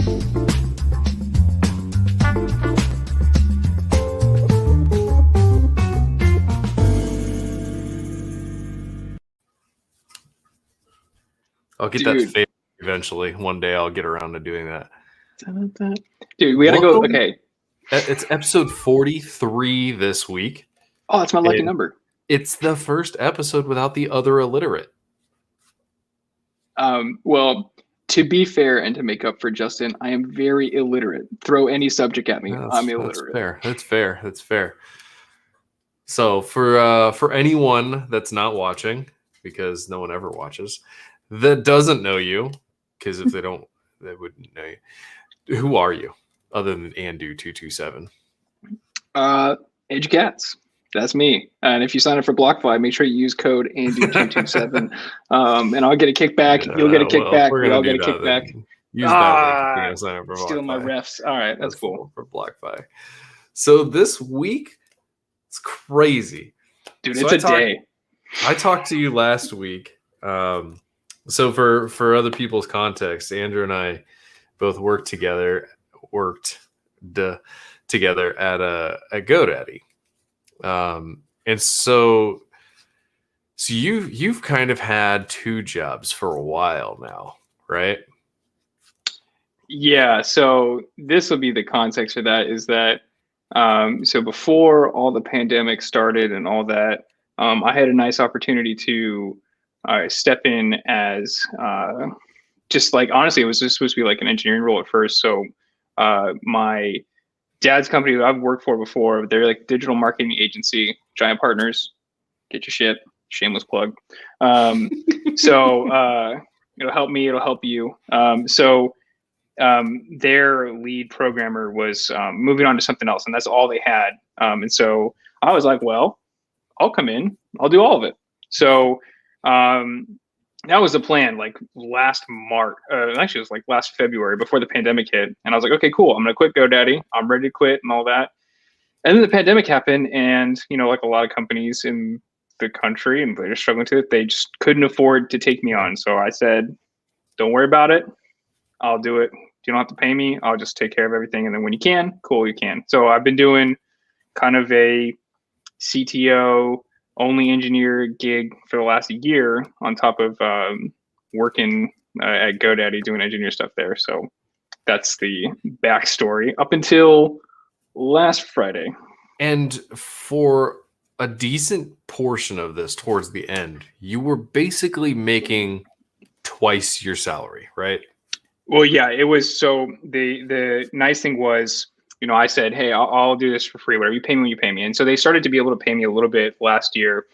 I'll get that fade eventually. One day I'll get around to doing that. Dude, we gotta go. Okay. It's episode 43 this week. Oh, that's my lucky number. It's the first episode without the other illiterate. Well, to be fair and to make up for Justin, I am very illiterate. Throw any subject at me. I'm illiterate. That's fair. So for anyone that's not watching, because no one ever watches, that doesn't know you, because if they don't, they wouldn't know you. Who are you, other than Andu227? Edge Cats. That's me. And if you sign up for BlockFi, make sure you use code Andu227, and I'll get a kickback. You'll get a kickback. We all get a kickback. Use that. Sign up for steal my refs. All right, that's cool for BlockFi. So this week, it's crazy, dude. So it's a day. I talked to you last week. So for other people's context, Andrew and I both worked together at GoDaddy. And so you've kind of had two jobs for a while now, right? Yeah. So this will be the context for that, is that, so before all the pandemic started and all that, I had a nice opportunity to step in as, just like, honestly, it was just supposed to be like an engineering role at first. So my dad's company that I've worked for before, they're like digital marketing agency, Giant Partners. Get your shit. Shameless plug. So it'll help me. It'll help you. So their lead programmer was moving on to something else, and that's all they had. And so I was like, well, I'll come in. I'll do all of it. So that was the plan, like last March. Actually, it was like last February, before the pandemic hit. And I was like, okay, cool. I'm going to quit GoDaddy. I'm ready to quit and all that. And then the pandemic happened. And, like a lot of companies in the country, and they're struggling to it, they just couldn't afford to take me on. So I said, don't worry about it. I'll do it. You don't have to pay me. I'll just take care of everything. And then when you can, cool, you can. So I've been doing kind of a CTO only engineer gig for the last year, on top of working at GoDaddy doing engineer stuff there. So that's the backstory up until last Friday. And for a decent portion of this, towards the end, you were basically making twice your salary, right? Well, yeah, it was. So the nice thing was, I said, hey, I'll do this for free, whatever you pay me when you pay me. And so they started to be able to pay me a little bit last year,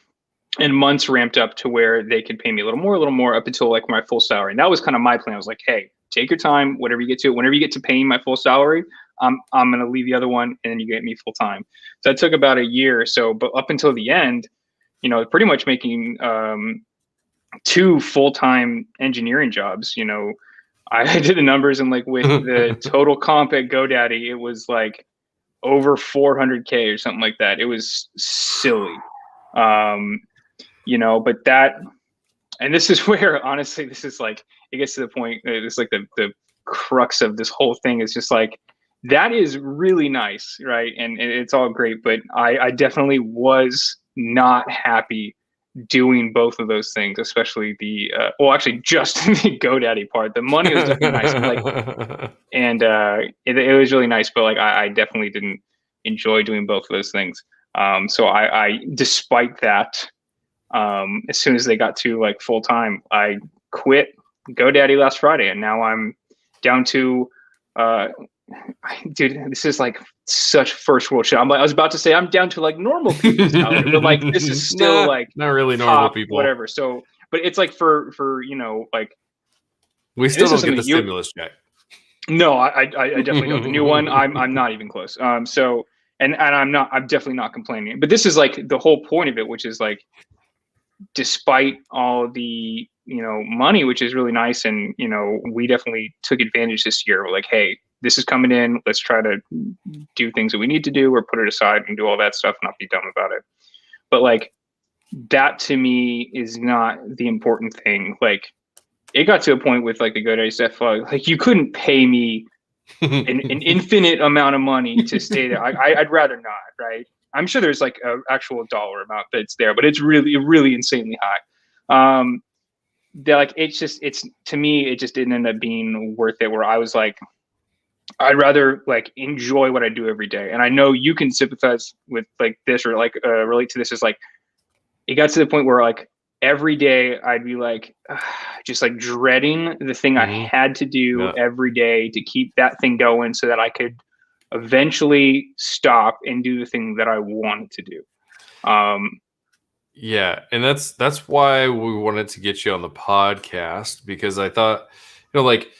and months ramped up to where they could pay me a little more up until like my full salary. And that was kind of my plan. I was like, hey, take your time, whatever you get to, whenever you get to paying my full salary, I'm going to leave the other one, and then you get me full time. So that took about a year or so, but up until the end, pretty much making two full-time engineering jobs. I did the numbers, and like with the total comp at GoDaddy, it was like over 400K or something like that. It was silly. But that, and this is where, honestly, this is like, it gets to the point, it's like the crux of this whole thing is just like, that is really nice, right? And it's all great, but I definitely was not happy doing both of those things, especially the just the GoDaddy part. The money was definitely nice, and it was really nice, but like I definitely didn't enjoy doing both of those things. So I despite that, as soon as they got to like full time, I quit GoDaddy last Friday, and now I'm down to dude, this is like such first world shit. I was about to say I'm down to like normal people's salary, but like this is still like not really normal people, whatever. So, but it's like for like we still don't get the stimulus check. No, I definitely don't. The new one, I'm not even close. So and I'm definitely not complaining. But this is like the whole point of it, which is like, despite all the money, which is really nice, and we definitely took advantage this year. We're like, hey, this is coming in. Let's try to do things that we need to do, or put it aside and do all that stuff, and not be dumb about it. But like, that to me is not the important thing. Like, it got to a point with like the GoDaddy stuff, like you couldn't pay me an infinite amount of money to stay there. I'd rather not, right? I'm sure there's like an actual dollar amount that's there, but it's really insanely high. They're like, it's to me, it just didn't end up being worth it. Where I was like, I'd rather like enjoy what I do every day. And I know you can sympathize with like this or like relate to this. Is like, it got to the point where like every day I'd be like, just like dreading the thing I had to do every day to keep that thing going so that I could eventually stop and do the thing that I wanted to do. Yeah, and that's why we wanted to get you on the podcast, because I thought, like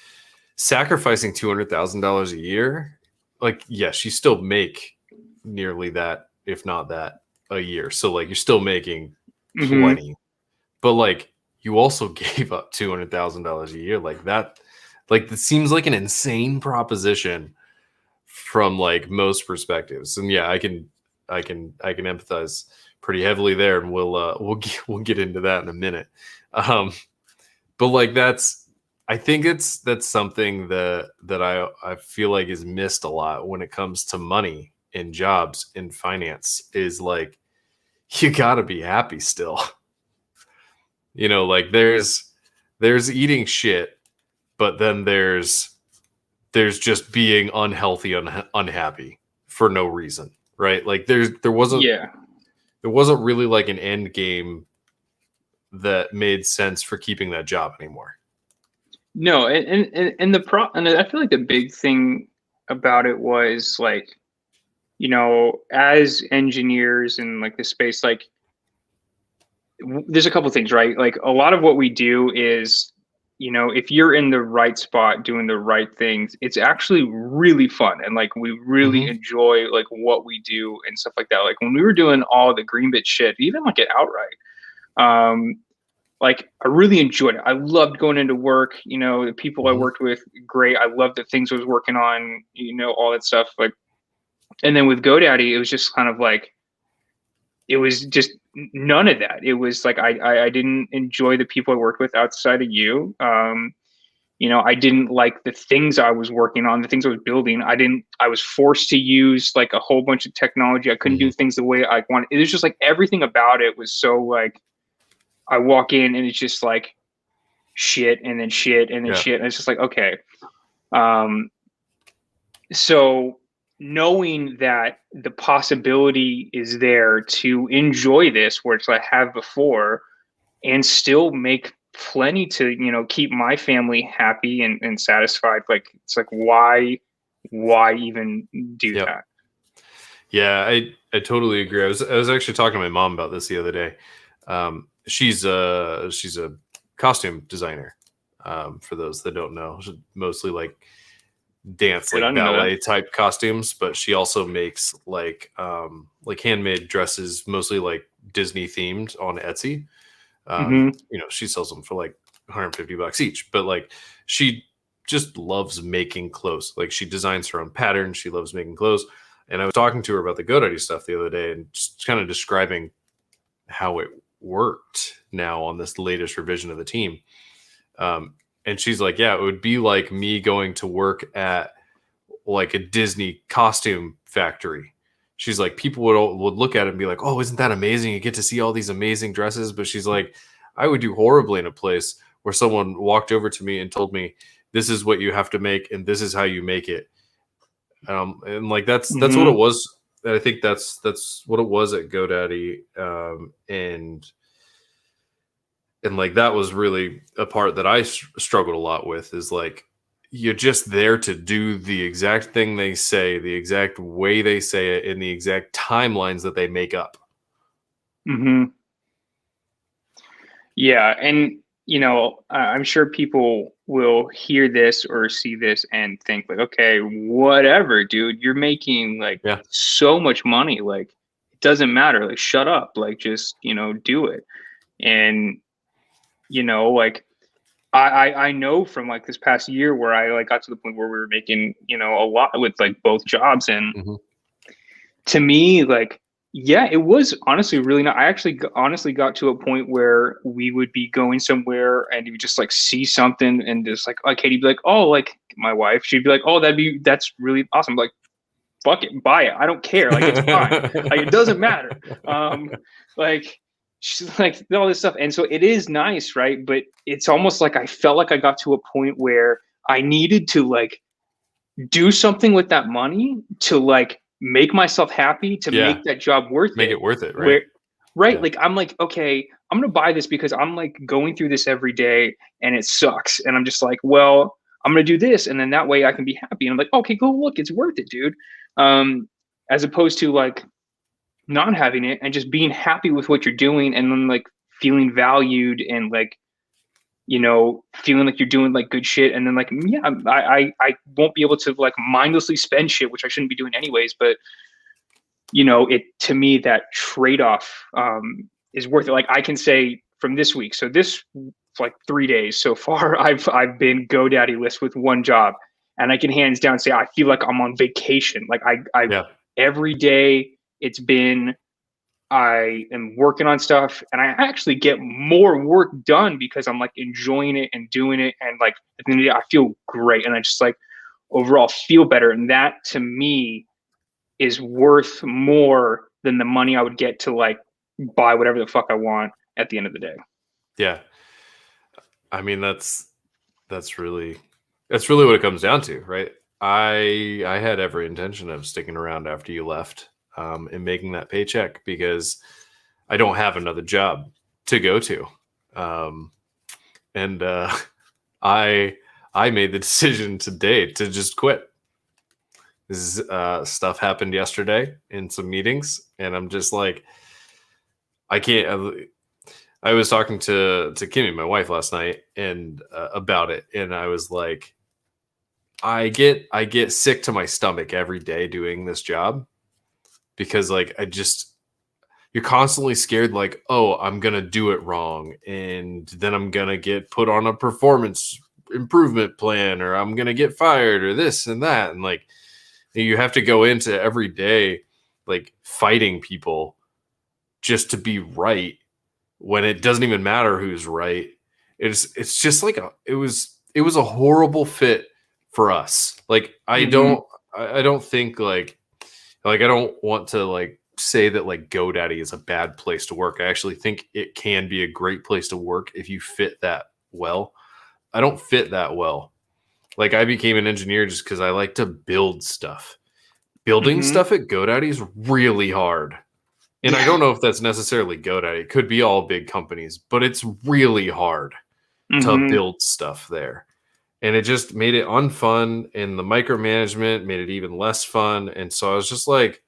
sacrificing $200,000 a year, like, yes, you still make nearly that, if not that, a year. So like you're still making plenty, but like you also gave up $200,000 a year. Like that seems like an insane proposition from like most perspectives. And yeah, I can empathize pretty heavily there, and we'll get into that in a minute. But like I think that's something that I feel like is missed a lot when it comes to money in jobs in finance, is like you gotta be happy still. Like there's eating shit, but then there's just being unhealthy, unhappy for no reason, right? Like there wasn't really like an end game that made sense for keeping that job anymore. No, and I feel like the big thing about it was like, as engineers in like the space, like there's a couple things, right? Like a lot of what we do is, if you're in the right spot doing the right things, it's actually really fun. And like, we really enjoy like what we do and stuff like that. Like when we were doing all the Greenbit shit, even like at Outright, like I really enjoyed it. I loved going into work, the people I worked with, great. I loved the things I was working on, all that stuff. Like, and then with GoDaddy, it was just kind of like, it was just none of that. It was like, I didn't enjoy the people I worked with outside of you. I didn't like the things I was working on, the things I was building. I was forced to use like a whole bunch of technology. I couldn't do things the way I wanted. It was just like everything about it was so like, I walk in and it's just like shit and then shit and then shit. And it's just like, okay. So knowing that the possibility is there to enjoy this, which I have before, and still make plenty to, keep my family happy and satisfied. Like, it's like, why even do that? Yeah, I totally agree. I was actually talking to my mom about this the other day. She's a costume designer. For those that don't know, she's mostly like dance, like ballet type costumes, but she also makes like handmade dresses, mostly like Disney themed, on Etsy. She sells them for like $150 each, but like she just loves making clothes. Like she designs her own patterns. She loves making clothes. And I was talking to her about the GoDaddy stuff the other day and just kind of describing how it worked now on this latest revision of the team. And she's like, yeah, it would be like me going to work at like a Disney costume factory. She's like, people would look at it and be like, oh, isn't that amazing? You get to see all these amazing dresses. But she's like, I would do horribly in a place where someone walked over to me and told me, this is what you have to make and this is how you make it. And like that's what it was. I think that's what it was at GoDaddy. And like that was really a part that I struggled a lot with, is like you're just there to do the exact thing they say, the exact way they say it, in the exact timelines that they make up. Yeah, and I'm sure people will hear this or see this and think like, okay, whatever, dude, you're making like so much money, like it doesn't matter, like shut up, like just do it. And like I know from like this past year where I like got to the point where we were making a lot with like both jobs, and to me, like Yeah, it was honestly really not. I actually honestly got to a point where we would be going somewhere and you would just like see something and just like Katie'd be like, oh, like my wife, she'd be like, oh, that's really awesome. Like, fuck it, buy it. I don't care. Like, it's fine. Like, it doesn't matter. Um, like, she's like all this stuff. And so it is nice, right? But it's almost like I felt like I got to a point where I needed to like do something with that money to like make myself happy, to Yeah. make that job worth Make it. it worth it, right? Where, right? Yeah. Like, I'm like, okay, I'm gonna buy this because I'm like going through this every day and it sucks. And I'm just like, well, I'm gonna do this, and then that way I can be happy. And I'm like, okay, cool, look, it's worth it, dude. As opposed to like not having it and just being happy with what you're doing, and then like feeling valued and like, you know, feeling like you're doing like good shit, and then like, yeah, I won't be able to like mindlessly spend shit, which I shouldn't be doing anyways. But you know, it, to me, that trade-off is worth it. Like, I can say from this week, so this like 3 days so far, I've been GoDaddy list with one job, and I can hands down say I feel like I'm on vacation. Like, I Yeah. every day it's been, I am working on stuff, and I actually get more work done because I'm like enjoying it and doing it, and like at the end of the day, I feel great, and I just like overall feel better, and that to me is worth more than the money I would get to like buy whatever the fuck I want at the end of the day. Yeah. I mean, that's really what it comes down to, right? I had every intention of sticking around after you left, and making that paycheck because I don't have another job to go to. And I made the decision today to just quit. This stuff happened yesterday in some meetings, and I'm just like, I can't. I was talking to Kimmy, my wife, last night, and about it, and I was like, I get sick to my stomach every day doing this job because like you're constantly scared, like, oh, I'm gonna do it wrong, and then I'm gonna get put on a performance improvement plan, or I'm gonna get fired, or this and that, and like you have to go into every day like fighting people just to be right when it doesn't even matter who's right. It's just like it was a horrible fit for us. Like I don't think like I don't want to like say that like GoDaddy is a bad place to work. I actually think it can be a great place to work if you fit that well. I don't fit that well. Like I became an engineer just because I like to build stuff. Building stuff at GoDaddy is really hard. And I don't know if that's necessarily GoDaddy. It could be all big companies, but it's really hard to build stuff there. And it just made it unfun, and the micromanagement made it even less fun. And so I was just like,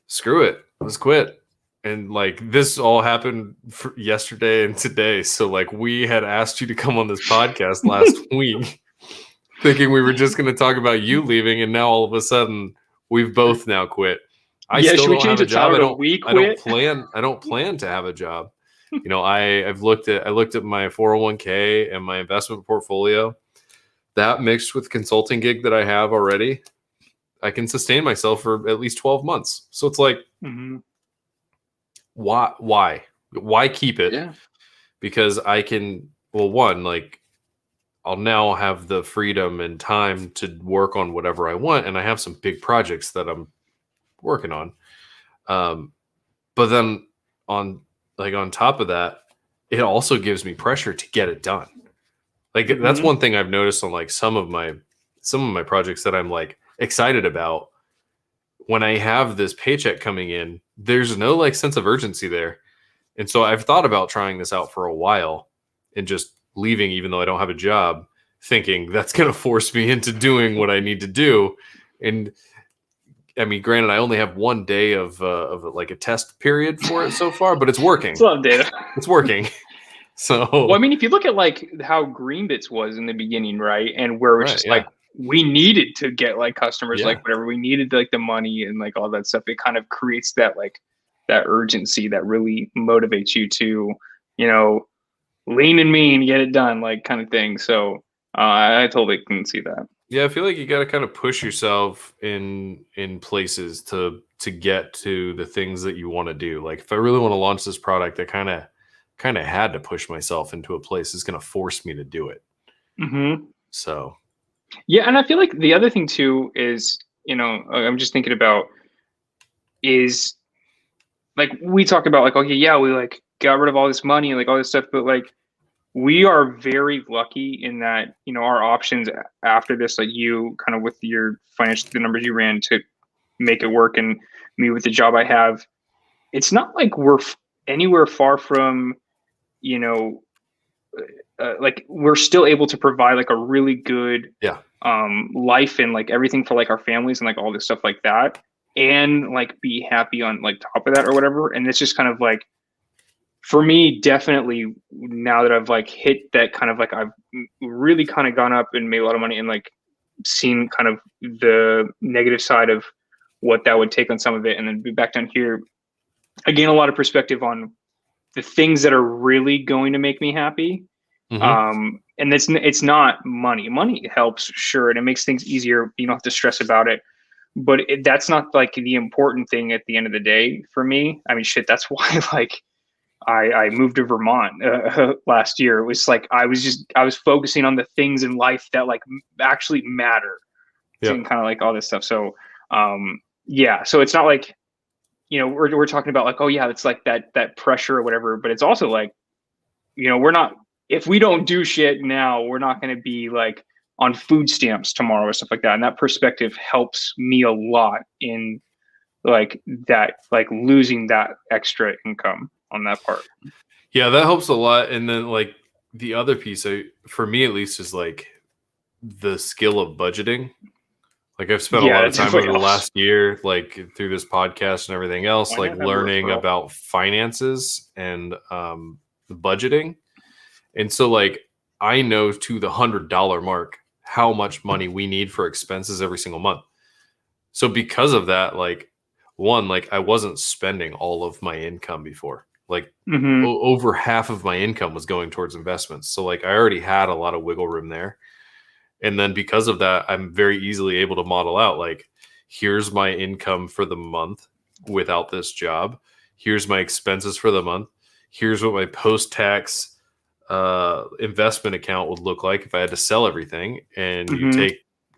screw it, let's quit. And like this all happened yesterday and today. So like we had asked you to come on this podcast last week, thinking we were just going to talk about you leaving, and now all of a sudden we've both now quit. I still don't have a job. I don't plan to have a job. You know, I looked at my 401k and my investment portfolio. That mixed with consulting gig that I have already, I can sustain myself for at least 12 months. So it's like, why keep it? Yeah. Because I can, well, one, like I'll now have the freedom and time to work on whatever I want. And I have some big projects that I'm working on. But then on top of that, it also gives me pressure to get it done. Like that's one thing I've noticed on like some of my projects that I'm like excited about. When I have this paycheck coming in, there's no like sense of urgency there. And so I've thought about trying this out for a while and just leaving, even though I don't have a job, thinking that's going to force me into doing what I need to do. And I mean, granted, I only have 1 day of like a test period for it so far, but it's working. It's a lot of data. It's working. So, well, I mean, if you look at like how Greenbits was in the beginning, right, and where it's just like we needed to get like customers, like whatever we needed, like the money and like all that stuff, it kind of creates that like that urgency that really motivates you to, you know, lean and mean, get it done, like kind of thing. So I totally can see that. Yeah, I feel like you got to kind of push yourself in places to get to the things that you want to do. Like if I really want to launch this product, I kind of had to push myself into a place that's going to force me to do it. Hmm. So, Yeah, and I feel like the other thing too is, I'm just thinking about is like we talk about like, okay, yeah, we like got rid of all this money and like all this stuff, but like we are very lucky in that, our options after this, like you kind of with your financial, the numbers you ran to make it work, and me with the job I have, it's not like we're anywhere far from, you know, like we're still able to provide like a really good yeah. life and like everything for like our families and like all this stuff like that, and like be happy on like top of that or whatever. And it's just kind of like for me, definitely now that I've like hit that kind of like I've really kind of gone up and made a lot of money and like seen kind of the negative side of what that would take on some of it, and then be back down here, I gain a lot of perspective on the things that are really going to make me happy. Hmm. And it's not money. Money helps, sure, and it makes things easier. You don't have to stress about it, but that's not like the important thing at the end of the day for me. I mean, shit, that's why like I moved to Vermont last year. It was like I was focusing on the things in life that like actually matter, Yeah. and kind of like all this stuff. So yeah, so it's not like we're talking about like, oh yeah, it's like that pressure or whatever, but it's also like, we're not, if we don't do shit now, we're not going to be like on food stamps tomorrow or stuff like that. And that perspective helps me a lot in like that, like losing that extra income on that part. Yeah, that helps a lot. And then like the other piece, for me at least, is like the skill of budgeting. Like I've spent a Yeah, lot that of time over definitely the helps. last year, like through this podcast and everything else, Why like not have a learning referral? about finances and budgeting. And so like I know to the $100 mark how much money we need for expenses every single month. So because of that, like one, like I wasn't spending all of my income before. Like Hmm. over half of my income was going towards investments. So like I already had a lot of wiggle room there. And then because of that, I'm very easily able to model out like here's my income for the month without this job. Here's my expenses for the month. Here's what my post-tax investment account would look like if I had to sell everything. And Hmm.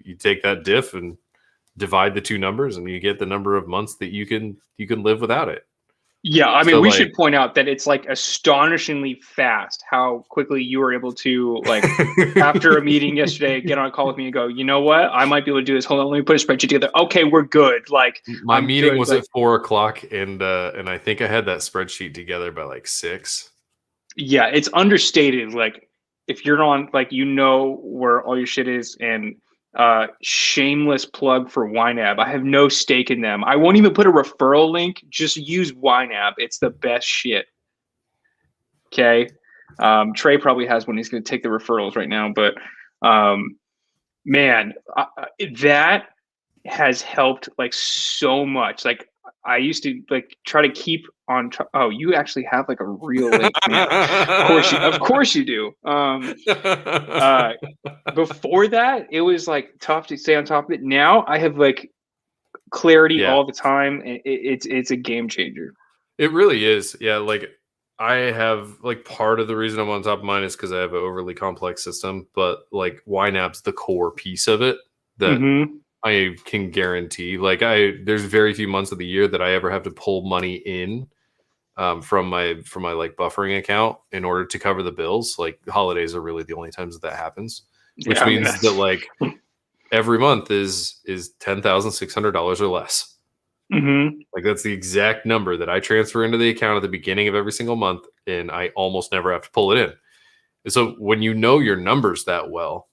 you take that diff and divide the two numbers, and you get the number of months that you can live without it. Yeah, I mean, So we like should point out that it's like astonishingly fast how quickly you were able to like after a meeting yesterday get on a call with me and go, you know what, I might be able to do this. Hold on, let me put a spreadsheet together. Okay, we're good. Like my I'm meeting good. was at Like 4 o'clock, and I think I had that spreadsheet together by like 6. yeah, it's understated. Like if you're on, like where all your shit is, and shameless plug for YNAB. I have no stake in them. I won't even put a referral link. Just use YNAB. It's the best shit. Okay. Trey probably has one. He's going to take the referrals right now, but um, man, that has helped like so much. Like I used to like try to keep on. Oh, you actually have like a real link, man. Of course you do. Uh, Before that, it was like tough to stay on top of it. Now I have like clarity Yeah, all the time, and it's a game changer. it really is. Yeah, like I have like part of the reason I'm on top of mine is because I have an overly complex system, but like YNAB's the core piece of it that Mm-hmm. I can guarantee. Like there's very few months of the year that I ever have to pull money in from my like buffering account in order to cover the bills. Like the holidays are really the only times that happens, which Yeah, I mean means that that's. like every month is $10,600 or less. Mm-hmm. Like that's the exact number that I transfer into the account at the beginning of every single month, and I almost never have to pull it in. And so when you know your numbers that well,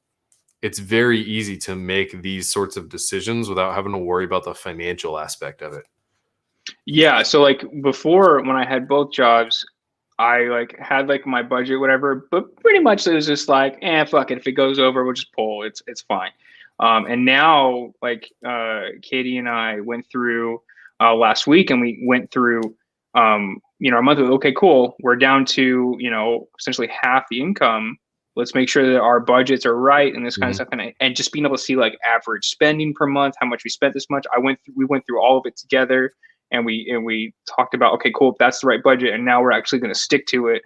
it's very easy to make these sorts of decisions without having to worry about the financial aspect of it. Yeah, so like before when I had both jobs, I like had like my budget, whatever, but pretty much it was just like, fuck it. If it goes over, we'll just pull. It's fine. And now like Katie and I went through last week, and we went through our monthly. Okay, cool. We're down to essentially half the income let's make sure that our budgets are right and this kind of Mhm. stuff. And just being able to see like average spending per month, how much we spent this much. We went through all of it together, and we talked about, okay, cool, that's the right budget, and now we're actually going to stick to it.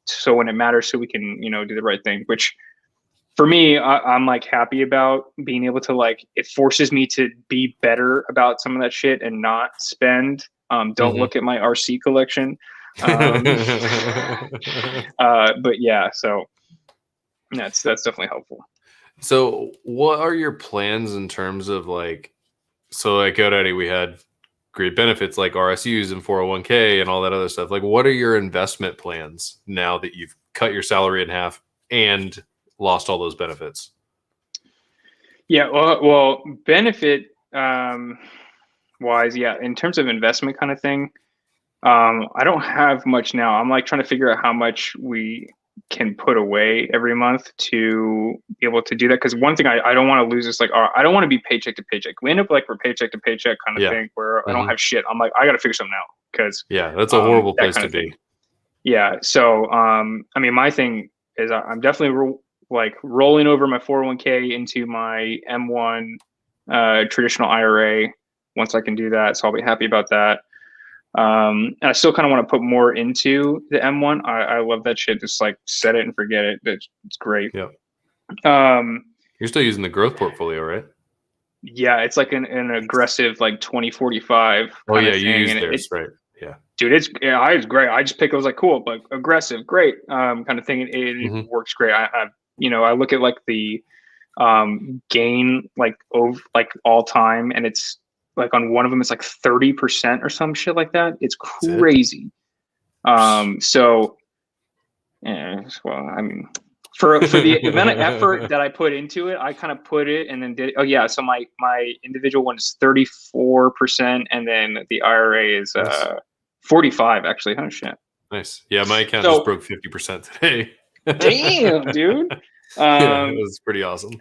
So when it matters, so we can, do the right thing, which for me, I'm like happy about being able to, like, it forces me to be better about some of that shit and not spend. Don't Mhm. look at my RC collection. But yeah, so that's definitely helpful. So, what are your plans in terms of like, so at GoDaddy, we had great benefits like RSUs and 401k and all that other stuff. Like, what are your investment plans now that you've cut your salary in half and lost all those benefits? Yeah, well, benefit wise, yeah, in terms of investment kind of thing, I don't have much now. I'm like trying to figure out how much we can put away every month to be able to do that. Because one thing I don't want to lose is like, I don't want to be paycheck to paycheck. We end up like we're paycheck to paycheck kind of Yeah. thing where I don't Mhm. have shit. I'm like, I got to figure something out because Yeah, that's a horrible that place kind to of thing. be. Yeah. So, I mean, my thing is I'm definitely like rolling over my 401k into my M1 traditional IRA once I can do that. So I'll be happy about that. And I still kind of want to put more into the M1. I love that shit. Just like set it and forget it. It's great. Yep. Um, You're still using the growth portfolio, right? yeah, it's like an aggressive like 2045 Oh kind yeah, of you thing, use and theirs, right? Yeah. dude, it's great. I just picked. I was like, cool, but aggressive, great, kind of thing. It Mhm. works great. I look at like the gain like over like all time, and it's like on one of them it's like 30% or some shit like that. It's That's it. crazy. So yeah, well, I mean, for the amount of effort that I put into it, I kind of put it and then did. Oh yeah, so my individual one is 34%, and then the IRA is Nice. 45 actually. Oh shit. Nice. Yeah, my account just So broke 50% today. damn, dude. Yeah, it was pretty awesome.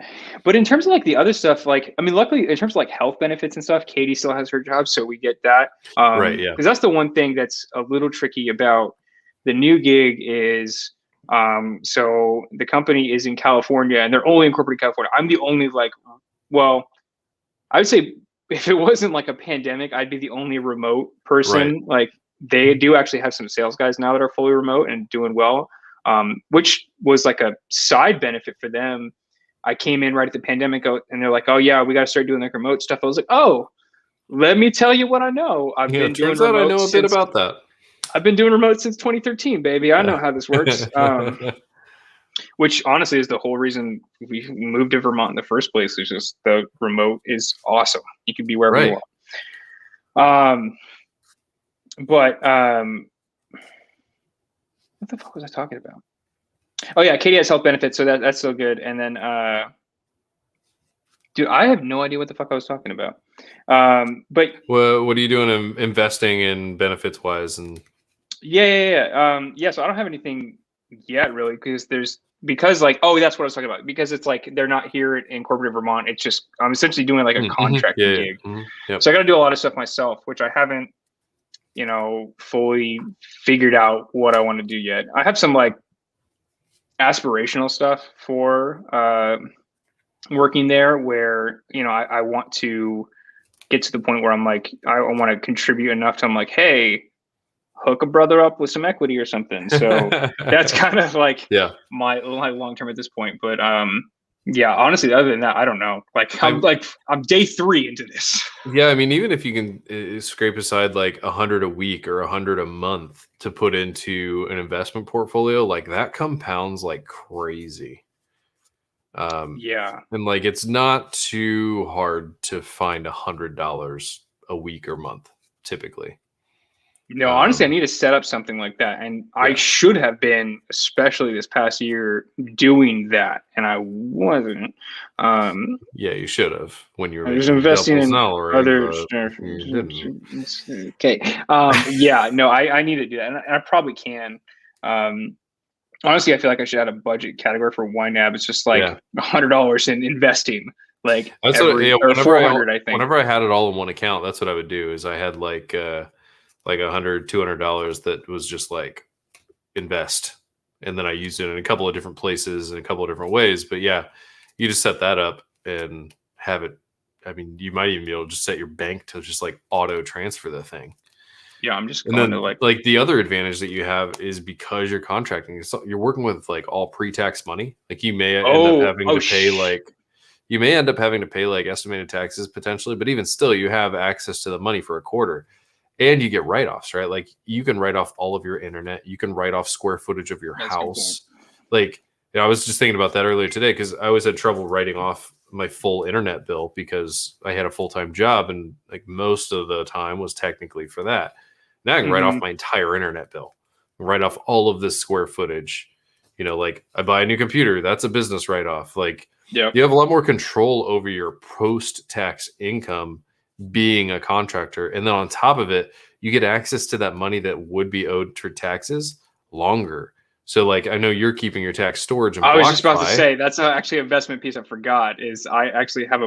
But in terms of like the other stuff, like I mean, luckily in terms of like health benefits and stuff, Katie still has her job, so we get that. Right, yeah. Because that's the one thing that's a little tricky about the new gig is, so the company is in California and they're only incorporated in California. I'm the only like, well, I would say if it wasn't like a pandemic, I'd be the only remote Right. person. Like they do actually have some sales guys now that are fully remote and doing well, which was like a side benefit for them. I came in right at the pandemic and they're like, oh yeah, we got to start doing like remote stuff. I was like, oh, let me tell you what I know. Yeah, turns out I know a bit about that. I've been doing remote since 2013, baby. I know how this works. Which honestly is the whole reason we moved to Vermont in the first place. Is just the remote is awesome. You can be wherever Right. you want. But what the fuck was I talking about? Oh yeah, Katie has health benefits, so that's so good. And then, dude, I have no idea what the fuck I was talking about. But well, what are you doing in investing in benefits wise? And yeah. So I don't have anything yet really because like, oh, that's what I was talking about. Because it's like they're not here in corporate Vermont. It's just I'm essentially doing like a contracting gig. Yep. So I got to do a lot of stuff myself, which I haven't, fully figured out what I want to do yet. I have some like aspirational stuff for working there where, I want to get to the point where I'm like, I want to contribute enough to I'm like, hey, hook a brother up with some equity or something. So that's kind of like my long term at this point. But yeah, honestly, other than that, I don't know. Like I'm day 3 into this. Yeah, I mean, even if you can scrape aside like 100 a week or 100 a month to put into an investment portfolio, like that compounds like crazy. Yeah, and like it's not too hard to find $100 a week or month, typically. No, honestly, I need to set up something like that. And I should have been, especially this past year, doing that. And I wasn't. Yeah, you should have when you were I was investing in salary, other but stuff. you didn't. Okay. Yeah, no, I need to do that. And I probably can. Honestly, I feel like I should add a budget category for YNAB. It's just like $100 in investing. Like that's every, what, or 400, I think. Whenever I had it all in one account, that's what I would do is I had like $100, $200 that was just like invest. and then I used it in a couple of different places in a couple of different ways. But yeah, you just set that up and have it. I mean, you might even be able to just set your bank to just like auto transfer the thing. Yeah, I'm just And going then to like the other advantage that you have is because you're contracting, you're working with like all pre-tax money. Like you may end up having to pay like estimated taxes potentially, but even still, you have access to the money for a quarter. And you get write-offs, right? Like you can write off all of your internet. You can write off square footage of your house. Like, I was just thinking about that earlier today because I always had trouble writing off my full internet bill because I had a full-time job and like most of the time was technically for that. Now I can write off my entire internet bill, write off all of this square footage. Like I buy a new computer, that's a business write-off. Like you have a lot more control over your post-tax income being a contractor. And then on top of it, you get access to that money that would be owed for taxes longer. So like, I know you're keeping your tax storage in BlockFi. I was just about to say, that's actually an investment piece I forgot is I actually have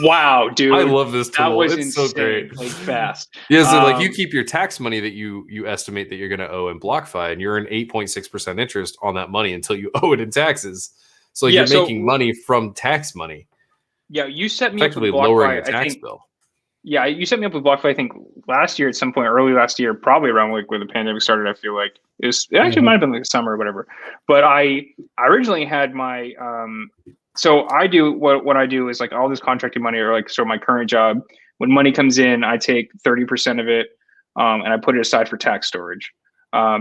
wow, dude. I love this tool. That was it's insane, so great. like fast. Yeah, so like you keep your tax money that you estimate that you're going to owe in BlockFi and you're earn 8.6% interest on that money until you owe it in taxes. So like you're making money from tax money. Yeah, you set me up with BlockFi, lowering your tax bill. Yeah, you set me up with BlockFi, I think, last year at some point, early last year, probably around like when the pandemic started, I feel like. It actually might have been like summer or whatever. But I originally had my so I do what I do is like all this contracted money or like sort of my current job, when money comes in, I take 30% of it and I put it aside for tax storage.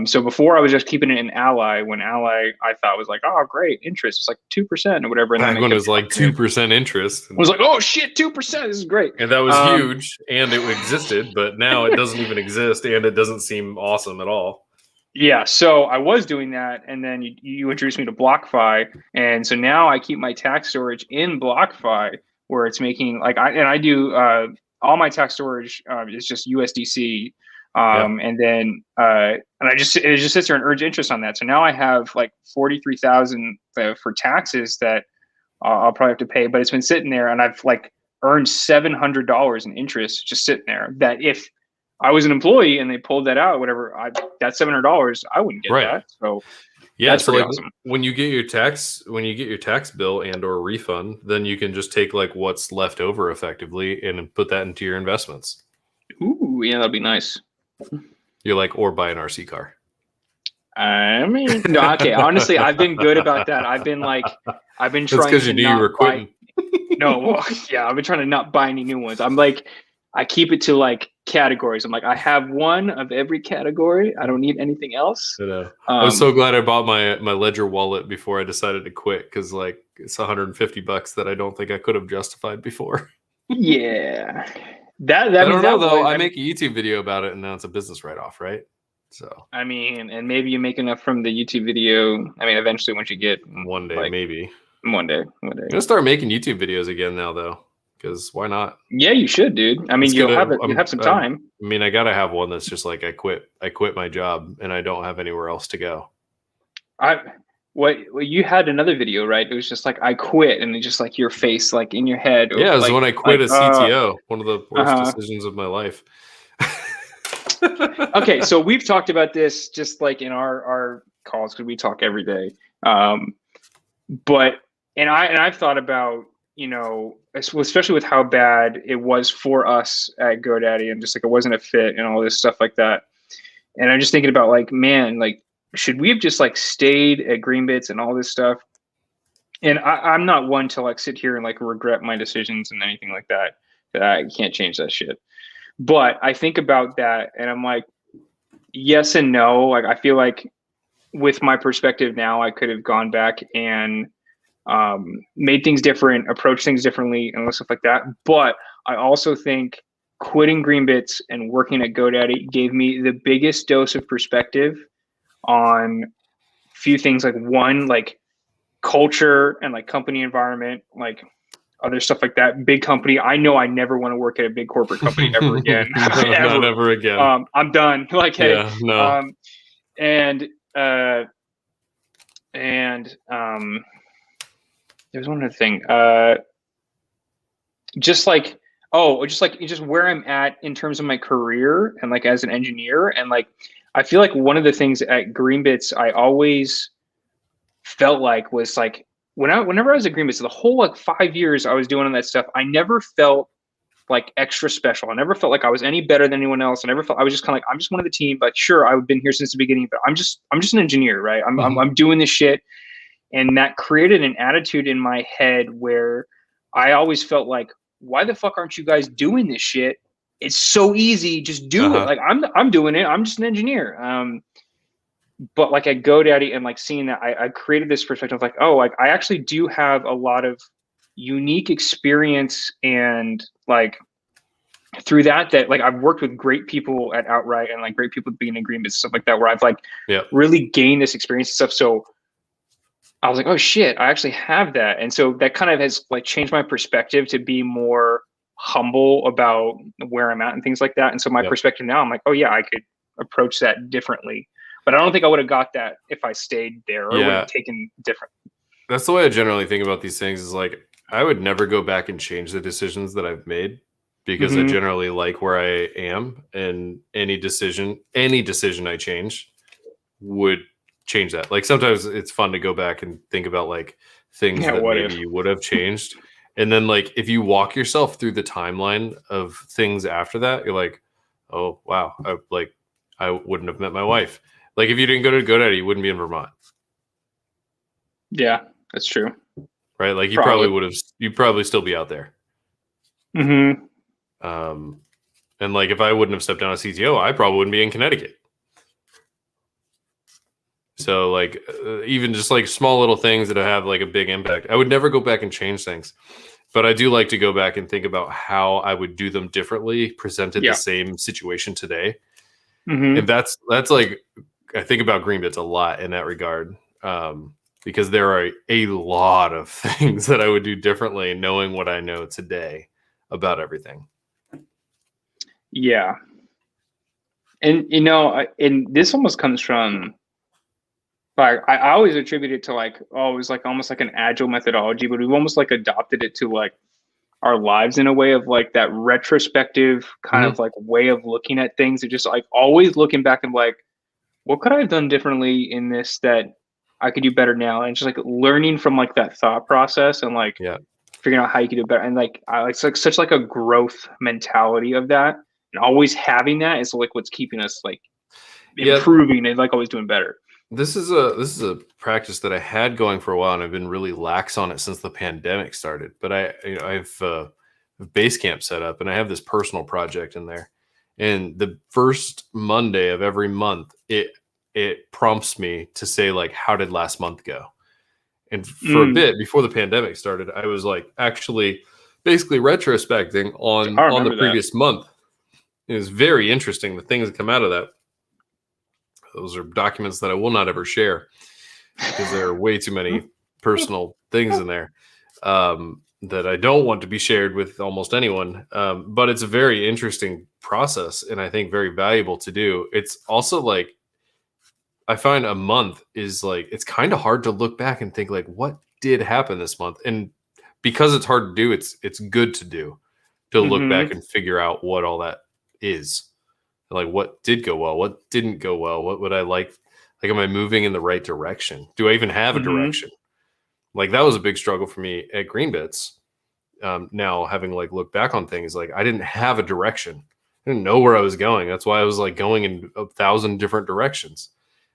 So before I was just keeping it in Ally, when Ally I thought was like, oh great, interest, it's like 2% or whatever. And back when it was like 2% interest. I was like, oh shit, 2%, this is great. And that was huge and it existed, but now it doesn't even exist and it doesn't seem awesome at all. Yeah, so I was doing that, and then you introduced me to BlockFi, and so now I keep my tax storage in BlockFi, where it's making like I do all my tax storage is just USDC, and then and it just sits there and earns interest on that. So now I have like 43,000 for taxes that I'll probably have to pay, but it's been sitting there, and I've like earned $700 in interest just sitting there. That if I was an employee and they pulled that out, whatever, that $700, I wouldn't get that. So yeah, that's so like awesome. when you get your tax bill and or refund, then you can just take like what's left over effectively and put that into your investments. Ooh, yeah, that'd be nice. You're like, or buy an RC car. I mean, no, okay. Honestly, I've been good about that. I've been trying because you knew you were quitting. No, well, yeah, I've been trying to not buy any new ones. I'm like, I keep it to like categories. I'm like, I have one of every category. I don't need anything else. I know. I was so glad I bought my Ledger wallet before I decided to quit because like it's $150 that I don't think I could have justified before. Yeah, I don't know though. I make a YouTube video about it, and now it's a business write-off, right? So I mean, and maybe you make enough from the YouTube video. I mean, eventually, once you get one day, maybe one day. I'm gonna start making YouTube videos again now, though. Because why not? Yeah, you should, dude. I mean, you have some time. I mean, I gotta have one that's just like I quit my job and I don't have anywhere else to go. Well, you had another video, right? It was just like I quit, and it's just like your face, like in your head. Yeah, it was when I quit as CTO. One of the worst decisions of my life. Okay, so we've talked about this just like in our calls because we talk every day. But I've thought about, especially with how bad it was for us at GoDaddy and just like it wasn't a fit and all this stuff like that. And I'm just thinking about like, man, like, should we have just like stayed at Greenbits and all this stuff? And I'm not one to like sit here and like regret my decisions and anything like that. I can't change that shit. But I think about that and I'm like, yes and no. Like, I feel like with my perspective now, I could have gone back and made things different, approached things differently and stuff like that. But I also think quitting Greenbits and working at GoDaddy gave me the biggest dose of perspective on a few things. Like one, like culture and like company environment, like other stuff like that. Big company. I know I never want to work at a big corporate company ever again. Never again. I'm done. Like, hey, yeah, no. There's one other thing. Just where I'm at in terms of my career and like as an engineer, and like I feel like one of the things at Greenbits I always felt like was like whenever I was at Greenbits, the whole like 5 years I was doing all that stuff, I never felt like extra special. I never felt like I was any better than anyone else. I never felt I was just kind of like I'm just one of the team. Like sure, I've been here since the beginning, but I'm just an engineer, right? I'm doing this shit, and that created an attitude in my head where I always felt like, why the fuck aren't you guys doing this shit? It's so easy, just do it. Like I'm doing it. I'm just an engineer. But like at GoDaddy and like seeing that, I created this perspective of like, oh, like I actually do have a lot of unique experience, and like through that like I've worked with great people at Outright and like great people at Being Agreements, stuff like that, where I've like really gained this experience and stuff. So I was like, oh shit, I actually have that. And so that kind of has like changed my perspective to be more humble about where I'm at and things like that. And so my perspective now, I'm like, oh yeah, I could approach that differently. But I don't think I would have got that if I stayed there, or would have taken different. That's the way I generally think about these things, is like, I would never go back and change the decisions that I've made, because I generally like where I am, and any decision I change would change that. Like sometimes it's fun to go back and think about like things that maybe you would have changed. And then like if you walk yourself through the timeline of things after that, you're like, oh wow, I wouldn't have met my wife. Like if you didn't go to GoDaddy, you wouldn't be in Vermont. Yeah, that's true. Right? Like you'd probably still be out there. Mm-hmm. And like if I wouldn't have stepped down as CTO, I probably wouldn't be in Connecticut. So like even just like small little things that have like a big impact. I would never go back and change things, but I do like to go back and think about how I would do them differently, presented the same situation today. And that's like, I think about Greenbits a lot in that regard, because there are a lot of things that I would do differently, knowing what I know today about everything. Yeah. And, you know, and this almost comes from, like, I always attribute it to like, oh, it was like almost like an agile methodology, but we've almost like adopted it to like our lives in a way of like that retrospective kind of like way of looking at things, and just like always looking back and like, what could I have done differently in this that I could do better now? And just like learning from like that thought process, and like figuring out how you could do better. And like, it's like such like a growth mentality of that, and always having that is like what's keeping us like improving and like always doing better. This is a practice that I had going for a while, and I've been really lax on it since the pandemic started. But I've Basecamp set up, and I have this personal project in there. And the first Monday of every month, it prompts me to say like, how did last month go? And for a bit before the pandemic started, I was like actually basically retrospecting on the previous month. It was very interesting, the things that come out of that. Those are documents that I will not ever share, because there are way too many personal things in there that I don't want to be shared with almost anyone. But it's a very interesting process, and I think very valuable to do. It's also like, I find a month is like, it's kind of hard to look back and think like, what did happen this month? And because it's hard to do, it's good to do, to look back and figure out what all that is. Like what did go well, what didn't go well, what would I like, am I moving in the right direction? Do I even have a direction? Like that was a big struggle for me at Greenbits. Now having like looked back on things, like I didn't have a direction. I didn't know where I was going. That's why I was like going in 1,000 different directions.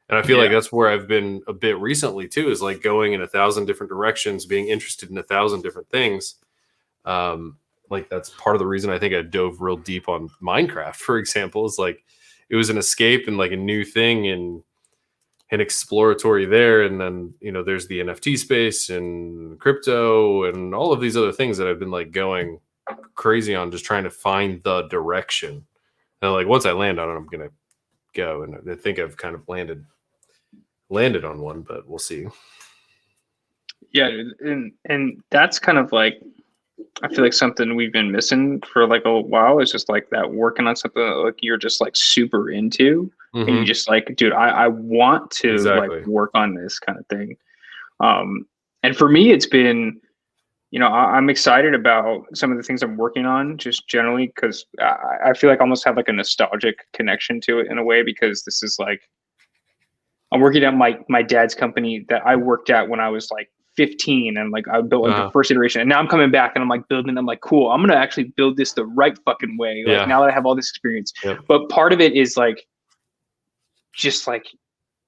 And I feel like that's where I've been a bit recently too, is like going in 1,000 different directions, being interested in 1,000 different things. Like that's part of the reason I think I dove real deep on Minecraft, for example, is like it was an escape and like a new thing and exploratory there. And then, you know, there's the NFT space and crypto and all of these other things that I've been like going crazy on, just trying to find the direction. And like once I land on it, I'm going to go. And I think I've kind of landed on one, but we'll see. Yeah. And that's kind of like, I feel like something we've been missing for like a while is just like that working on something that like you're just like super into, and you just like, dude, I want to like work on this kind of thing. And for me, it's been I'm excited about some of the things I'm working on just generally because I feel like I almost have like a nostalgic connection to it in a way because this is like I'm working at my dad's company that I worked at when I was like 15 and like I built like the first iteration and now I'm coming back and I'm like building. I'm like, cool, I'm gonna actually build this the right fucking way. Like now that I have all this experience. Yep. But part of it is like just like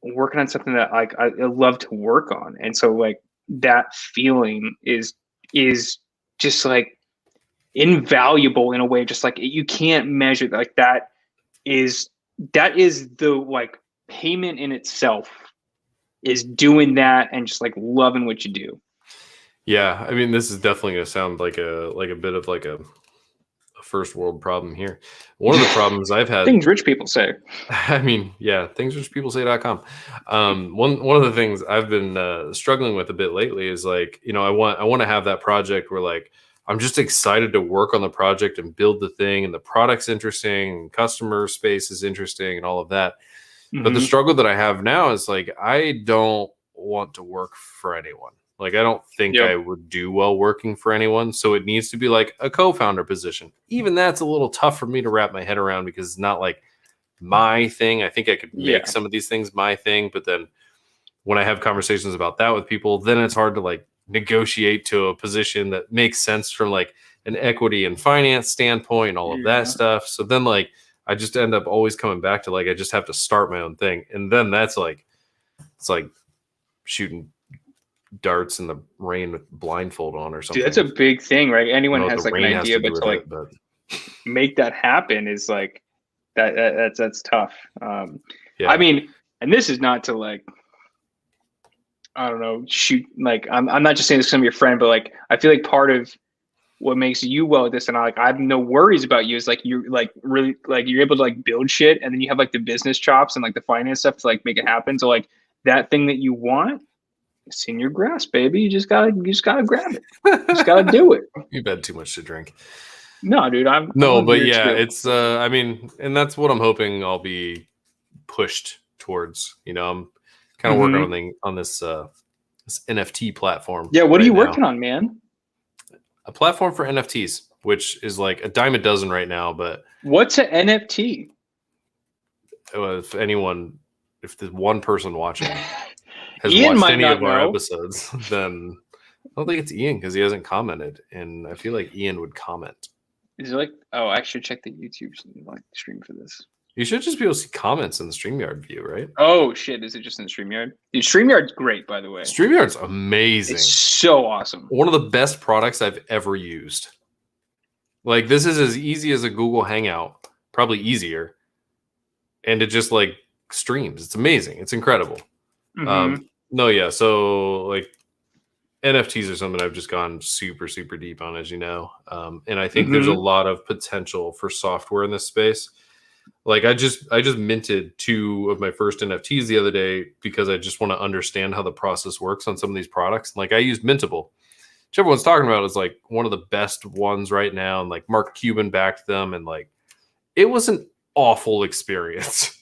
working on something that like I love to work on. And so like that feeling is just like invaluable in a way, just like you can't measure like is the like payment in itself is doing that and just like loving what you do. Yeah, I mean, this is definitely going to sound like a bit of like a first world problem here. One of the problems I've had, things rich people say. I mean, yeah, thingsrichpeoplesay.com. One of the things I've been struggling with a bit lately is like, I want to have that project where like I'm just excited to work on the project and build the thing, and the product's interesting, and customer space is interesting, and all of that. Mm-hmm. But the struggle that I have now is like I don't want to work for anyone. Like, I don't think I would do well working for anyone. So it needs to be like a co-founder position. Even that's a little tough for me to wrap my head around because it's not like my thing. I think I could make some of these things my thing. But then when I have conversations about that with people, then it's hard to like negotiate to a position that makes sense from like an equity and finance standpoint and all of that stuff. So then like I just end up always coming back to like I just have to start my own thing. And then that's like, it's like shooting darts in the rain with blindfold on or something. Dude, that's a big thing, right? Anyone has like an idea, but to like make that happen is like that's tough. I mean, and this is not to like, I don't know, shoot, like I'm not just saying this because I'm your friend, but like I feel like part of what makes you well at this, and I have no worries about you, is like you're like really like you're able to like build shit, and then you have like the business chops and like the finance stuff to like make it happen. So like that thing that you want, it's in your grasp, baby. You just gotta grab it. You just gotta do it. You've had too much to drink. No, dude, but yeah, too. It's I mean, and that's what I'm hoping I'll be pushed towards. I'm kind of working on this NFT platform. Yeah, what are you working on, man? A platform for NFTs, which is like a dime a dozen right now. But what's an NFT? If there's one person watching has watched any of our episodes, then I don't think it's Ian because he hasn't commented, and I feel like Ian would comment. Is it like, I should check the YouTube like stream for this. You should just be able to see comments in the StreamYard view, right? Oh shit, is it just in StreamYard? Dude, StreamYard's great, by the way. StreamYard's amazing. It's so awesome. One of the best products I've ever used. Like, this is as easy as a Google Hangout, probably easier. And it just like streams. It's amazing. It's incredible. So like NFTs are something I've just gone super, super deep on, as you know. And I think there's a lot of potential for software in this space. Like I just minted 2 of my first NFTs the other day because I just want to understand how the process works on some of these products. Like I used Mintable, which everyone's talking about is like one of the best ones right now. And like Mark Cuban backed them, and like it was an awful experience.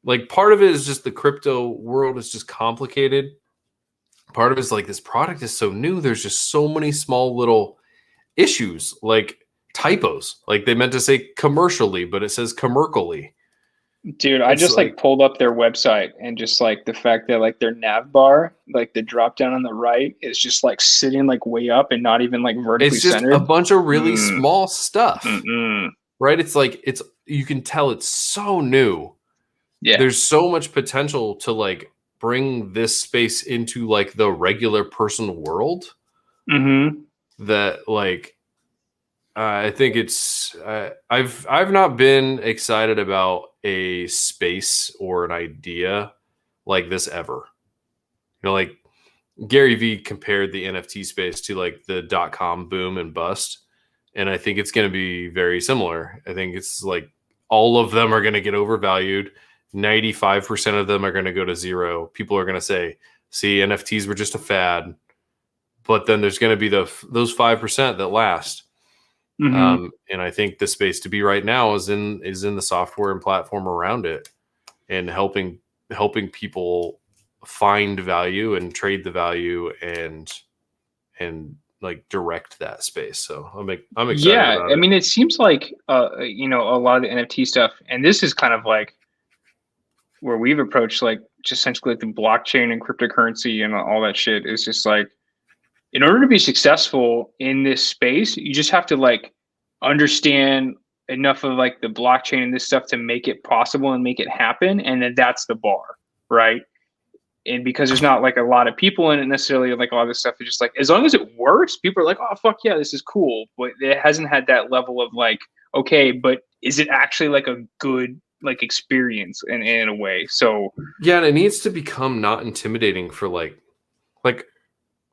Like part of it is just the crypto world is just complicated. Part of it is like this product is so new. There's just so many small little issues, like typos. Like they meant to say commercially, but it says commercially. Dude, I just like pulled up their website, and just like the fact that like their nav bar, like the drop down on the right, is just like sitting like way up and not even like vertically centered. It's just a bunch of really small stuff, right? It's like you can tell it's so new. Yeah, there's so much potential to like bring this space into like the regular person world. That like I think it's I've not been excited about a space or an idea like this ever. Like Gary Vee compared the NFT space to like the .com boom and bust, and I think it's going to be very similar. I think it's like all of them are going to get overvalued. 95% of them are going to go to zero. People are going to say, see, NFTs were just a fad. But then there's going to be those 5% that last. And I think the space to be right now is in the software and platform around it, and helping people find value and trade the value and like direct that space. So I'm excited Yeah, about I it. mean, it seems like you know, a lot of the NFT stuff, and this is kind of like where we've approached like just essentially like the blockchain and cryptocurrency and all that shit is just like in order to be successful in this space, you just have to like understand enough of like the blockchain and this stuff to make it possible and make it happen, and then that's the bar, right? And because there's not like a lot of people in it necessarily, like a lot of this stuff is just like as long as it works, people are like, oh fuck yeah, this is cool. But it hasn't had that level of like, okay, but is it actually like a good like experience in a way? So Yeah, and it needs to become not intimidating for like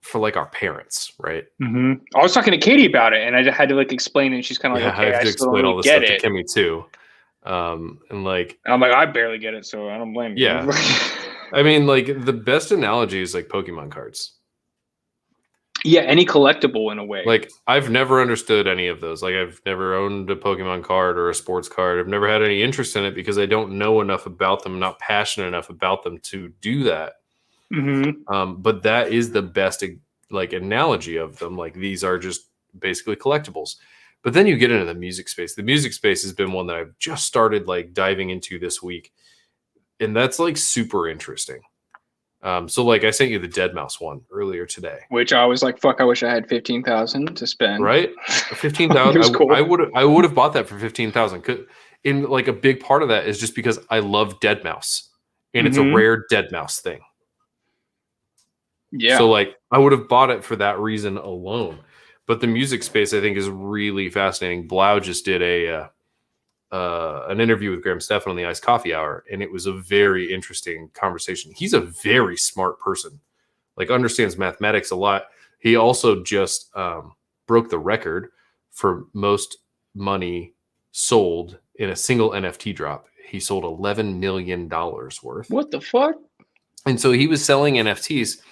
for like our parents, right? I was talking to Katie about it, and I had to like explain it. And she's kind of Yeah, like, I okay, have I to still don't explain all really this get stuff to it. Kimmy too. And like, And I'm like, I barely get it, so I don't blame yeah, you. I mean, like the best analogy is like Pokemon cards. Yeah, any collectible in a way. Like I've never understood any of those. Like I've never owned a Pokemon card or a sports card. I've never had any interest in it because I don't know enough about them, not passionate enough about them to do that. But that is the best like analogy of them. Like these are just basically collectibles. But then you get into the music space. The music space has been one that I've just started like diving into this week, and that's like super interesting. So like I sent you the Dead Mouse one earlier today, Which I was like, fuck, I wish I had 15,000 to spend. right? It was 15,000. cool. I would have bought that for 15,000. In like a big part of that is just because I love Dead Mouse, and it's a rare Dead Mouse thing. Yeah. So like I would have bought it for that reason alone. But the music space I think is really fascinating. Blau just did an interview with Graham Stephan on the Iced Coffee Hour, and it was a very interesting conversation. He's a very smart person, like understands mathematics a lot. He also just broke the record for most money sold in a single NFT drop. He sold $11 million worth. What the fuck? And so he was selling NFTs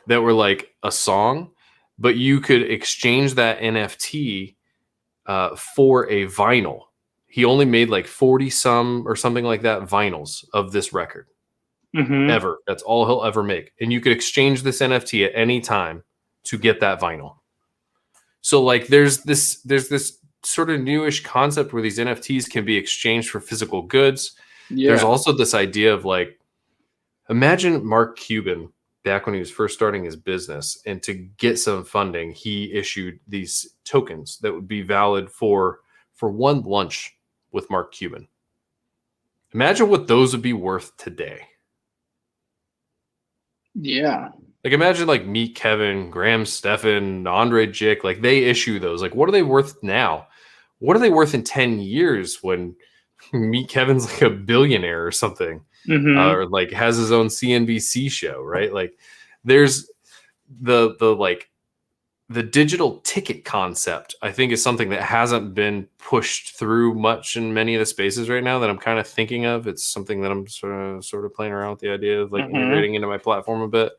that were like a song, but you could exchange that NFT for a vinyl. He only made like 40 some or something like that vinyls of this record ever. That's all he'll ever make. And you could exchange this NFT at any time to get that vinyl. So like there's this sort of newish concept where these NFTs can be exchanged for physical goods. Yeah. There's also this idea of like, imagine Mark Cuban back when he was first starting his business, and to get some funding, he issued these tokens that would be valid for one lunch with Mark Cuban. Imagine what those would be worth today. Yeah. Like imagine like Meet Kevin, Graham Stephan, Andre Jick, like they issue those. Like what are they worth now? What are they worth in 10 years when Meet Kevin's like a billionaire or something? Or like has his own CNBC show, right? Like there's the like the digital ticket concept, I think, is something that hasn't been pushed through much in many of the spaces right now that I'm kind of thinking of. It's something that I'm sort of playing around with the idea of like integrating into my platform a bit.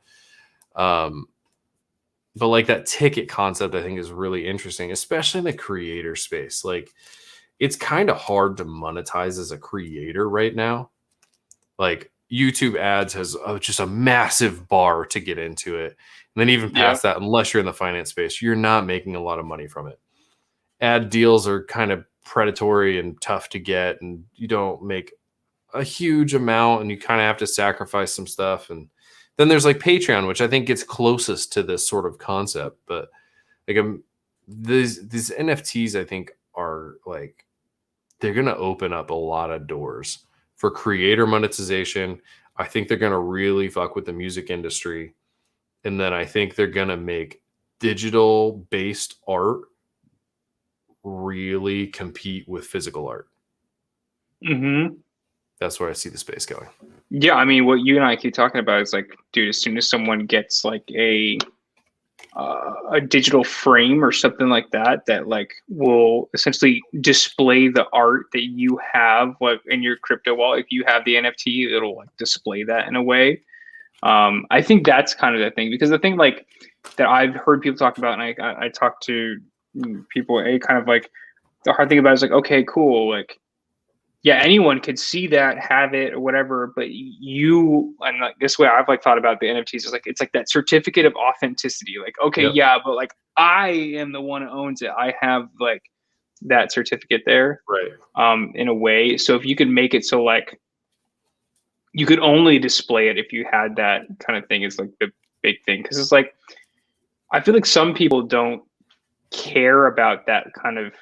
But like that ticket concept, I think, is really interesting, especially in the creator space. Like it's kind of hard to monetize as a creator right now. Like YouTube ads has just a massive bar to get into it. And then even past that, unless you're in the finance space, you're not making a lot of money from it. Ad deals are kind of predatory and tough to get, and you don't make a huge amount, and you kind of have to sacrifice some stuff. And then there's like Patreon, which I think gets closest to this sort of concept. But like these NFTs, I think, are like, they're going to open up a lot of doors for creator monetization. I think they're going to really fuck with the music industry. And then I think they're going to make digital based art really compete with physical art. That's where I see the space going. Yeah. I mean, what you and I keep talking about is like, dude, as soon as someone gets like a digital frame or something like that, that like will essentially display the art that you have like in your crypto wallet. If you have the NFT, it'll like display that in a way. I think that's kind of the thing, because the thing like that I've heard people talk about, and I talk to people, kind of like the hard thing about it is like, okay, cool. Like yeah, anyone could see that, have it, or whatever. But you, and like this way, I've like thought about the NFTs. It's like that certificate of authenticity. Like, okay, Yep. yeah, but like I am the one who owns it. I have like that certificate there, Right. in a way. So if you could make it so like you could only display it if you had that kind of thing, is like the big thing. Because it's like I feel like some people don't care about that kind of,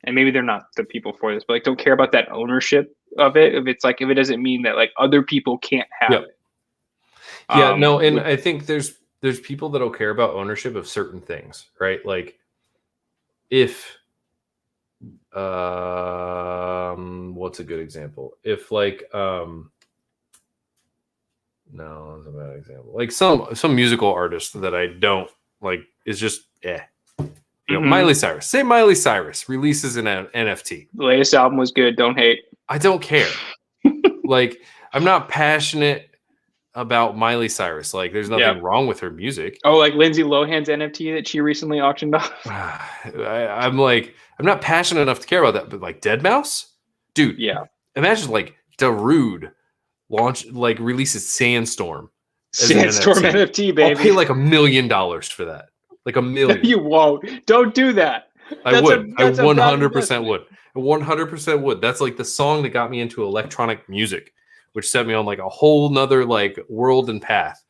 and maybe they're not the people for this, but like don't care about that ownership of it. If it's like, if it doesn't mean that like other people can't have Yep. it. Yeah, no, and With, I think there's people that don't care about ownership of certain things, right? Like if what's a good example? If like no, that's a bad example. Like some musical artist that I don't like is just You know, Miley Cyrus. Say Miley Cyrus releases an NFT. the latest album was good. Don't hate. I don't care. Like, I'm not passionate about Miley Cyrus. Like, there's nothing wrong with her music. Oh, like Lindsay Lohan's NFT that she recently auctioned off. I'm not passionate enough to care about that. But like Deadmau5, dude. Yeah. Imagine like Darude releases Sandstorm. Sandstorm NFT, baby. I'll pay like $1 million for that. Like $1 million. You won't. Don't do that. I would. I 100% would. 100% would. That's like the song that got me into electronic music, which set me on like a whole nother like world and path.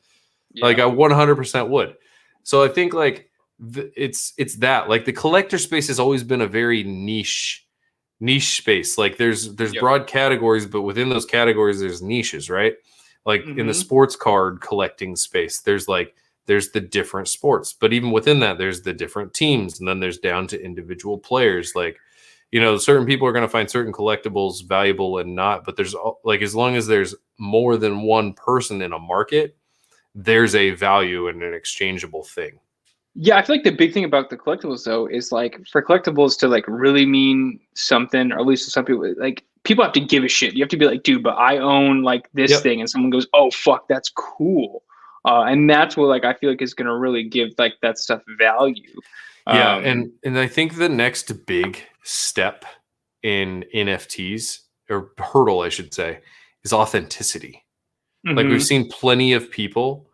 Yeah. Like I 100% would. So I think like it's that like the collector space has always been a very niche space. Like there's broad categories, but within those categories there's niches, right? Like in the sports card collecting space, there's the different sports, but even within that, there's the different teams, and then there's down to individual players. Like, you know, certain people are going to find certain collectibles valuable and not, but there's like, as long as there's more than one person in a market, there's a value and an exchangeable thing. Yeah, I feel like the big thing about the collectibles though is like for collectibles to like really mean something, or at least to some people, like people have to give a shit. You have to be like, dude, but I own like this thing, and someone goes, oh fuck, that's cool. And that's what like I feel like is going to really give like that stuff value. Yeah, and I think the next big step in NFTs, or hurdle, I should say, is authenticity. Like we've seen plenty of people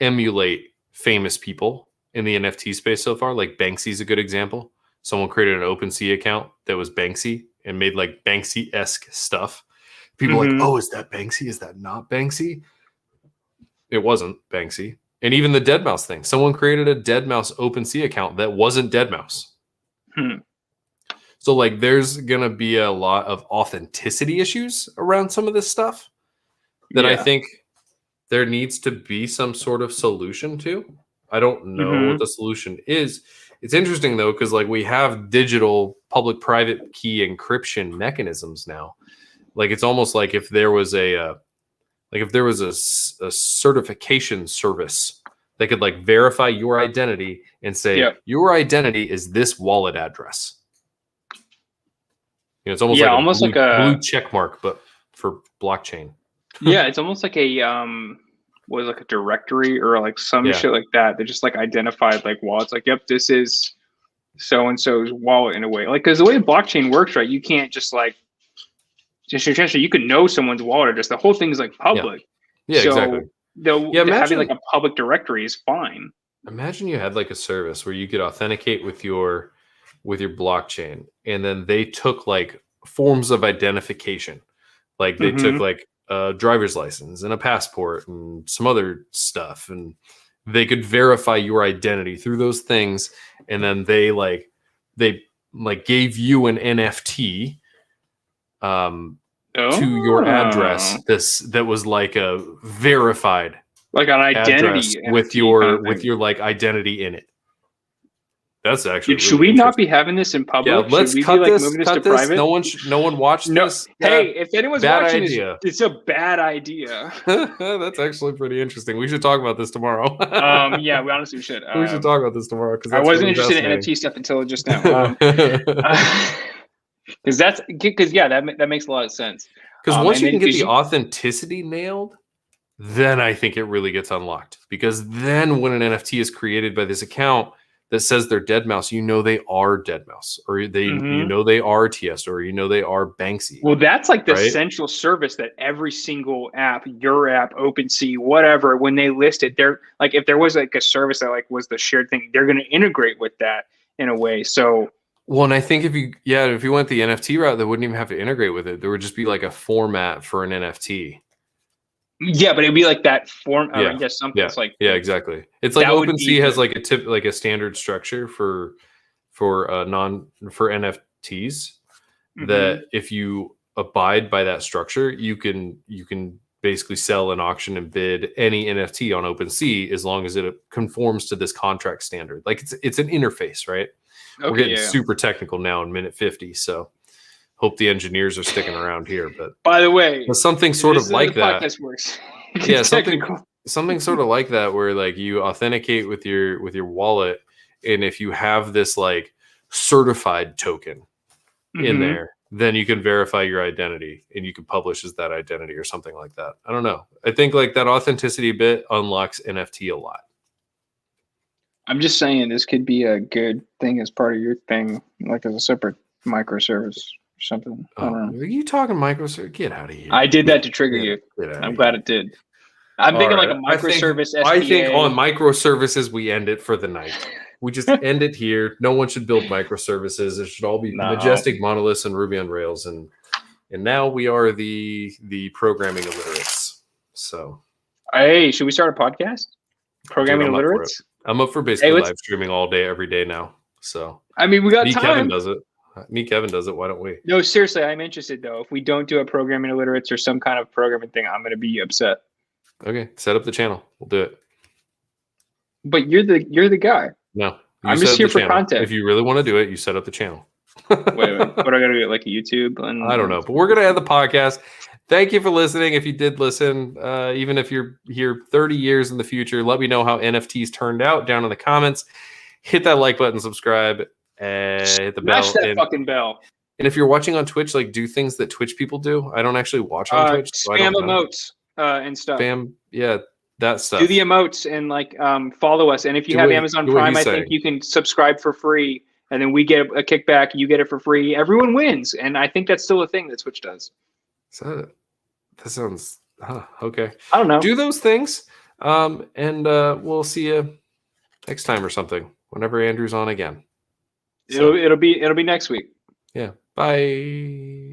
emulate famous people in the NFT space so far. Like Banksy's a good example. Someone created an OpenSea account that was Banksy and made like Banksy-esque stuff. People are like, oh, is that Banksy? Is that not Banksy? It wasn't Banksy. And even the Deadmau5 thing. Someone created a Deadmau5 OpenSea account that wasn't Deadmau5. So like there's going to be a lot of authenticity issues around some of this stuff that I think there needs to be some sort of solution to. I don't know what the solution is. It's interesting though, because like we have digital public-private key encryption mechanisms now. Like it's almost like if there was a certification service that could like verify your identity and say your identity is this wallet address. You know, it's almost like a blue check mark, but for blockchain. Yeah, it's almost like a like a directory or like some shit like that. They just like identified like wallets. Like, yep, this is so and so's wallet in a way. Like, because the way blockchain works, right? You can't just like you could know someone's wallet address. The whole thing is like public. Yeah, so exactly. Having like a public directory is fine. Imagine you had like a service where you could authenticate with your blockchain, and then they took like forms of identification. Like they took like a driver's license and a passport and some other stuff, and they could verify your identity through those things, and then they gave you an NFT to your address that was like a verified like an identity with your like identity in it. That's actually should we not be having this in public? Yeah, let's cut this. Private? No one watched this. Hey, if anyone's watching this, it's a bad idea. That's actually pretty interesting. We should talk about this tomorrow. Yeah, we honestly should. We should talk about this tomorrow because I wasn't interested in NFT stuff until just now. Because that makes a lot of sense. Because once you can get the authenticity nailed, then I think it really gets unlocked. Because then when an NFT is created by this account, that says they're dead mouse, you know they are dead mouse, or they you Mhm. know they are Tiesto, or you know they are Banksy. Well, that's like the right? essential service that every single app, your app, OpenSea, whatever, when they list it, they're like, if there was like a service that like was the shared thing, they're going to integrate with that in a way. So, Well, and I think if you went the NFT route, they wouldn't even have to integrate with it. There would just be like a format for an NFT. yeah, but it'd be like that form. Or Yeah, I guess something. yeah, It's like, yeah, exactly. It's like that would be OpenSea has the, like a standard structure for NFTs that Mhm. if you abide by that structure, you can basically sell an auction and bid any NFT on OpenSea as long as it conforms to this contract standard. Like it's an interface, right? We're Okay, getting yeah. super technical now in minute 50, so hope the engineers are sticking around here. But By the way, something sort this of is how the like that, podcast works. yeah, It's technical. something sort of like that, where like you authenticate with your wallet, and if you have this like certified token in Mhm. there, then you can verify your identity and you can publish as that identity or something like that. I don't know. I think like that authenticity bit unlocks NFT a lot. I'm just saying this could be a good thing as part of your thing, like as a separate microservice or something. I Oh, don't know. are you talking microservice? Get out of here. I did that to trigger Get, you. get out I'm of glad here. it did. I'm All thinking like right. a microservice I think SDA. on microservices we end it for the night. We just end it here. No one should build microservices. It should all be No. majestic monoliths and Ruby on Rails. And now we are the programming illiterates. So Hey, should we start a podcast? Programming dude, I'm up for it. Illiterates? I'm up for basically live streaming all day, every day now. So I mean, we got me, time. Kevin does it. Kevin does it. Why don't we? No, seriously, I'm interested though. If we don't do a programming illiterates or some kind of programming thing, I'm going to be upset. Okay, set up the channel. We'll do it. But you're the guy. No, I'm just here for content. If you really want to do it, you set up the channel. Wait, what do I got to do? Like a YouTube? I don't know, but we're gonna end the podcast. Thank you for listening. If you did listen, even if you're here 30 years in the future, let me know how NFTs turned out down in the comments. Hit that like button, subscribe, and hit the bell. Smash that fucking bell. And if you're watching on Twitch, like do things that Twitch people do. I don't actually watch on Twitch. So spam emotes and stuff. Spam, yeah, that stuff. Do the emotes and like follow us. And if you have Amazon Prime, I think you can subscribe for free. And then we get a kickback. You get it for free. Everyone wins. And I think that's still a thing that Twitch does. So that sounds okay. I don't know. Do those things. And we'll see you next time or something. Whenever Andrew's on again. So, it'll be next week. Yeah. Bye.